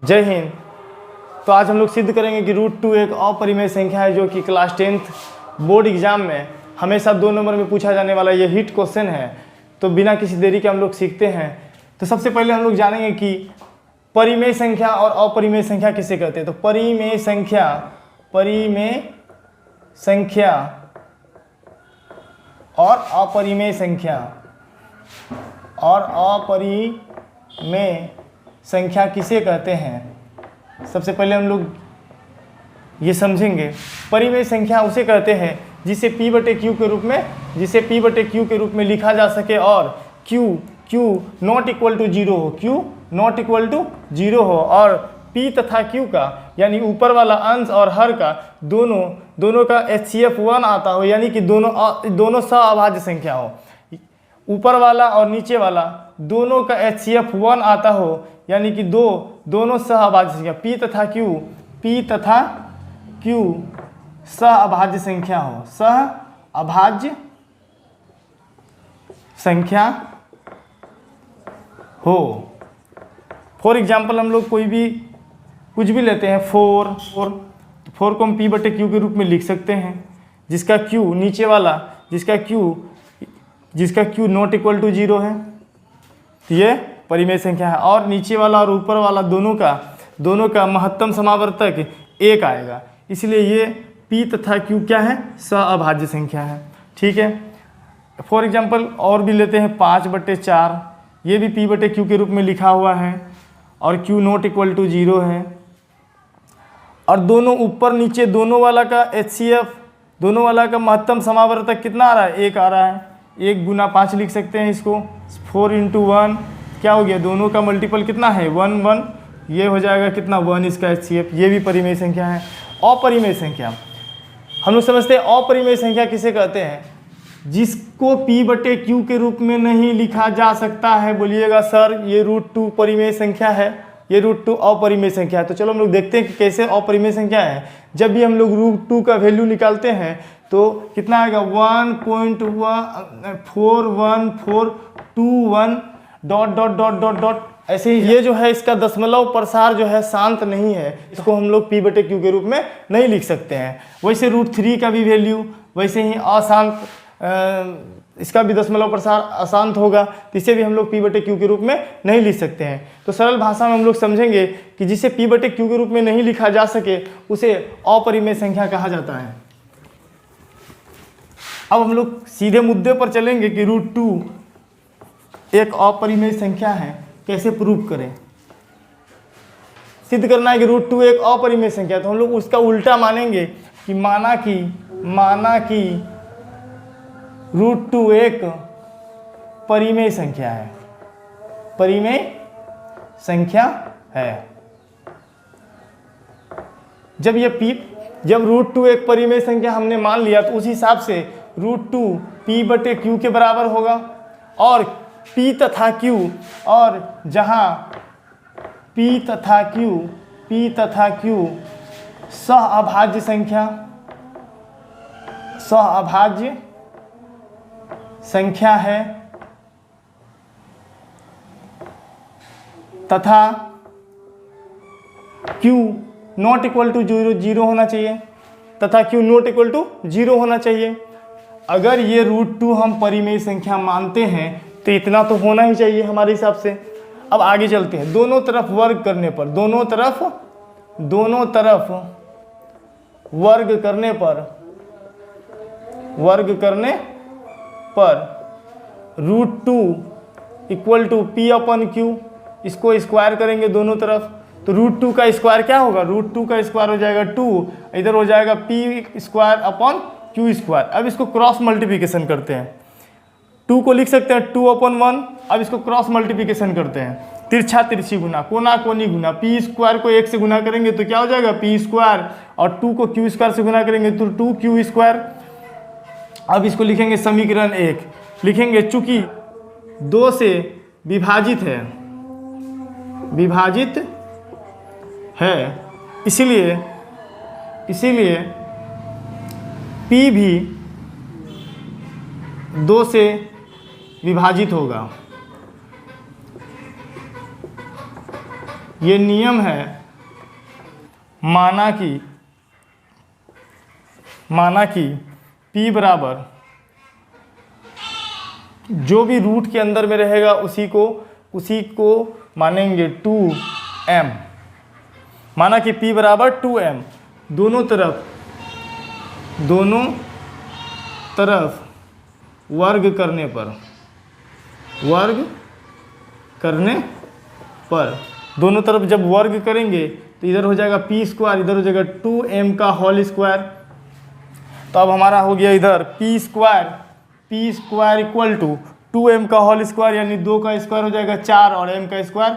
जय हिंद। तो आज हम लोग सिद्ध करेंगे कि √2 एक अपरिमेय संख्या है जो कि क्लास 10th बोर्ड एग्जाम में हमेशा 2 नंबर में पूछा जाने वाला ये हिट क्वेश्चन है। तो बिना किसी देरी के हम लोग सीखते हैं। तो सबसे पहले हम लोग जानेंगे कि परिमेय संख्या और अपरिमेय संख्या किसे कहते हैं। तो परिमेय संख्या और अपरिमेय संख्या किसे कहते हैं। सबसे पहले हम लोग ये समझेंगे, परिमेय संख्या उसे कहते हैं जिसे P/Q के रूप में लिखा जा सके और Q नॉट इक्वल टू 0 हो और P तथा Q का यानी ऊपर वाला अंश और हर का दोनों का HCF 1 आता हो, यानी कि दोनों सहअभाज्य संख्या हो। ऊपर वाला और नीचे वाला दोनों का HCF 1 आता हो, यानी कि दोनों सहअभाज्य संख्या P तथा Q सहअभाज्य संख्या हो, सहअभाज्य संख्या हो। फॉर एग्जाम्पल हम लोग कुछ भी लेते हैं, 4 को हम P/Q के रूप में लिख सकते हैं, जिसका Q नीचे वाला जिसका Q नॉट इक्वल टू 0 है, तो ये परिमेय संख्या है। और नीचे वाला और ऊपर वाला दोनों का महत्तम समावर्तक 1 आएगा, इसलिए ये P तथा Q क्या है, सहअभाज्य संख्या है। ठीक है। फॉर एग्जाम्पल और भी लेते हैं 5/4, ये भी P/Q के रूप में लिखा हुआ है और Q नॉट इक्वल टू 0 है। और दोनों ऊपर नीचे दोनों वाला का HCF, दोनों वाला का महत्तम समावर्तक कितना आ रहा है, 1 आ रहा है। 1 गुना 5 लिख सकते हैं इसको, 4 × 1 क्या हो गया, दोनों का मल्टीपल कितना है, 1, ये हो जाएगा कितना, 1 इसका HCF। ये भी परिमेय संख्या है। अपरिमेय संख्या हम लोग समझते हैं, अपरिमेय संख्या किसे कहते हैं, जिसको P/Q के रूप में नहीं लिखा जा सकता है। बोलिएगा सर ये √2 परिमेय संख्या है, ये √2 अपरिमेय संख्या है। तो चलो हम लोग देखते हैं कि कैसे अपरिमेय संख्या है। जब भी हम लोग √2 का वैल्यू निकालते हैं तो कितना आएगा, 1.1421 ... ऐसे ही ये जो है इसका दशमलव प्रसार जो है शांत नहीं है, इसको हम लोग P/Q के रूप में नहीं लिख सकते हैं। वैसे √3 का भी वैल्यू वैसे ही अशांत, इसका भी दशमलव प्रसार अशांत होगा, तो इसे भी हम लोग P/Q के रूप में नहीं लिख सकते हैं। तो सरल भाषा में हम लोग समझेंगे कि जिसे P/Q के रूप में नहीं लिखा जा सके उसे अपरिमेय संख्या कहा जाता है। अब हम लोग सीधे मुद्दे पर चलेंगे कि √2 एक अपरिमेय संख्या है, कैसे प्रूव करें। सिद्ध करना है कि √2 एक अपरिमेय संख्या, तो हम लोग उसका उल्टा मानेंगे कि माना कि √2 एक परिमेय संख्या है, जब √2 एक परिमेय संख्या हमने मान लिया तो उस हिसाब से √2 P/Q के बराबर होगा। और P तथा Q, और जहां P तथा Q सहअभाज्य संख्या है तथा Q नॉट इक्वल टू 0 होना चाहिए, अगर ये √2 हम परिमेय संख्या मानते हैं तो इतना तो होना ही चाहिए हमारे हिसाब से। अब आगे चलते हैं। दोनों तरफ वर्ग करने पर √2 इक्वल टू P/Q, इसको स्क्वायर करेंगे दोनों तरफ, तो √2 का स्क्वायर क्या होगा, √2 का स्क्वायर हो जाएगा 2, इधर हो जाएगा P²/Q²। अब इसको क्रॉस मल्टीप्लिकेशन करते हैं, 2 को लिख सकते हैं 2/1। अब इसको क्रॉस मल्टीप्लिकेशन करते हैं, तिरछी गुना, कोना कोनी गुना। P² को 1 से गुना करेंगे तो क्या हो जाएगा, P², और 2 को Q² से गुना करेंगे तो 2Q²। अब इसको लिखेंगे समीकरण 1, लिखेंगे चूंकि 2 से विभाजित है इसलिए P भी 2 से विभाजित होगा। ये नियम है, माना कि p बराबर जो भी रूट के अंदर में रहेगा उसी को मानेंगे 2m। माना कि p बराबर 2m, दोनों तरफ वर्ग करने पर दोनों तरफ जब वर्ग करेंगे तो इधर हो जाएगा p स्क्वायर, इधर हो जाएगा 2m का होल स्क्वायर। तो अब हमारा हो गया इधर p square equal to 2m का होल स्क्वायर, यानी 2 का स्क्वायर हो जाएगा 4 और m का स्क्वायर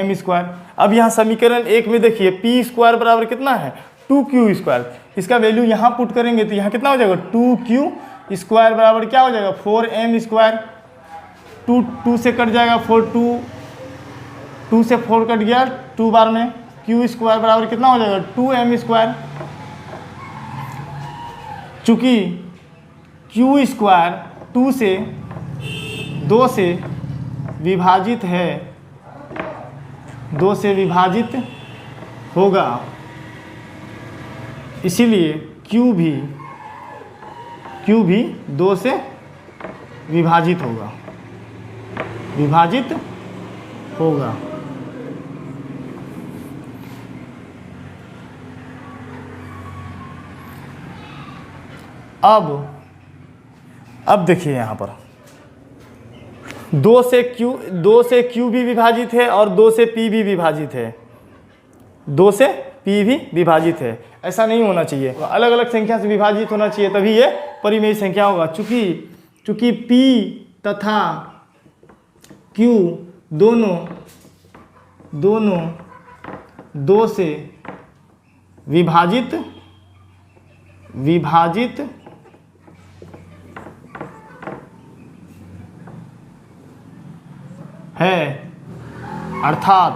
m स्क्वायर। अब यहाँ समीकरण 1 में देखिए p स्क्वायर बराबर कितना है 2q स्क्वायर, इसका वैल्यू यहाँ पुट करेंगे तो यहाँ कितना हो जाएगा 2q स्क्वायर बराबर क्या हो जाएगा 4m स्क्वायर। 2 से कट जाएगा 2 से 4 कट गया 2 बार में, q स्क्वायर बराबर कितना हो जाएगा 2m स्क्वायर। चूँकि q स्क्वायर 2 से विभाजित है, 2 से विभाजित होगा, इसीलिए q भी 2 से विभाजित होगा। अब देखिए यहाँ पर 2 से q भी विभाजित है और 2 से p भी विभाजित है, 2 से p भी विभाजित है। ऐसा नहीं होना चाहिए, अलग अलग संख्या से विभाजित होना चाहिए, तभी ये परिमेय संख्या होगा। चूँकि p तथा q दोनों 2 से विभाजित है, अर्थात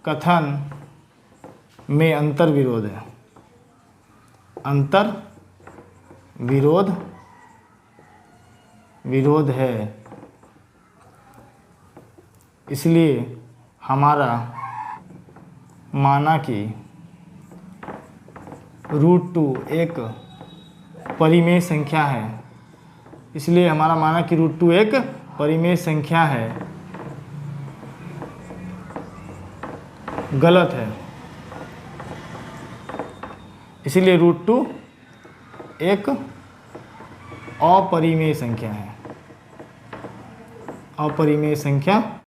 कथन में अंतर विरोध है। इसलिए हमारा माना कि √2 एक परिमेय संख्या है, इसलिए हमारा माना कि √2 एक परिमेय संख्या है, गलत है। इसीलिए √2 एक अपरिमेय संख्या है, अपरिमेय संख्या